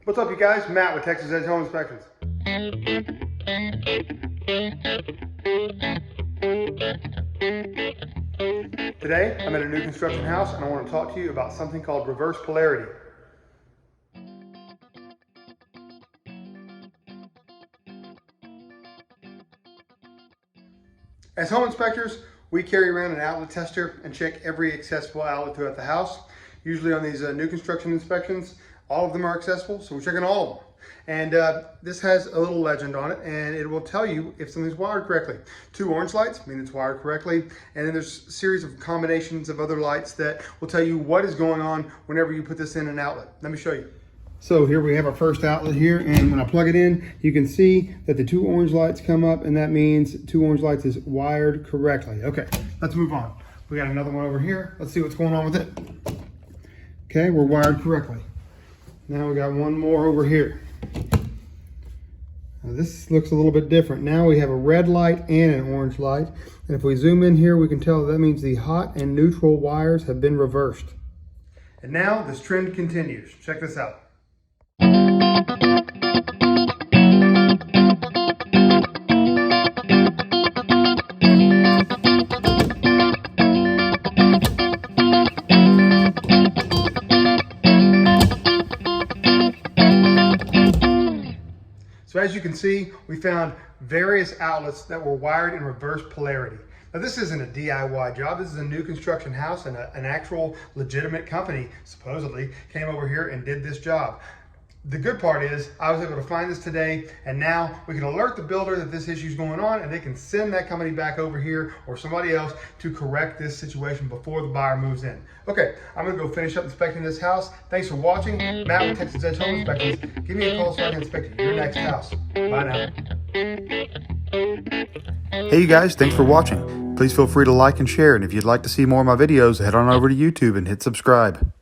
What's up, you guys? Matt with Texas Edge Home Inspections. Today, I'm at a new construction house and I want to talk to you about something called reverse polarity. As home inspectors, we carry around an outlet tester and check every accessible outlet throughout the house. Usually on these new construction inspections, all of them are accessible, so we're checking all of them. And this has a little legend on it, and it will tell you if something's wired correctly. 2 orange lights mean it's wired correctly, and then there's a series of combinations of other lights that will tell you what is going on whenever you put this in an outlet. Let me show you. So here we have our first outlet here, and when I plug it in, you can see that the 2 orange lights come up, and that means 2 orange lights is wired correctly. Okay, let's move on. We got another one over here. Let's see what's going on with it. Okay, we're wired correctly. Now we got one more over here. Now this looks a little bit different. Now we have a red light and an orange light. And if we zoom in here, we can tell that means the hot and neutral wires have been reversed. And now this trend continues. Check this out. So as you can see, we found various outlets that were wired in reverse polarity. Now this isn't a DIY job, this is a new construction house, and an actual legitimate company, supposedly, came over here and did this job. The good part is, I was able to find this today, and now we can alert the builder that this issue is going on, and they can send that company back over here or somebody else to correct this situation before the buyer moves in. Okay, I'm gonna go finish up inspecting this house. Thanks for watching. Matt with Texas Edge Home Inspections. Give me a call so I can inspect your next house. Bye now. Hey you guys, thanks for watching. Please feel free to like and share, and if you'd like to see more of my videos, head on over to YouTube and hit subscribe.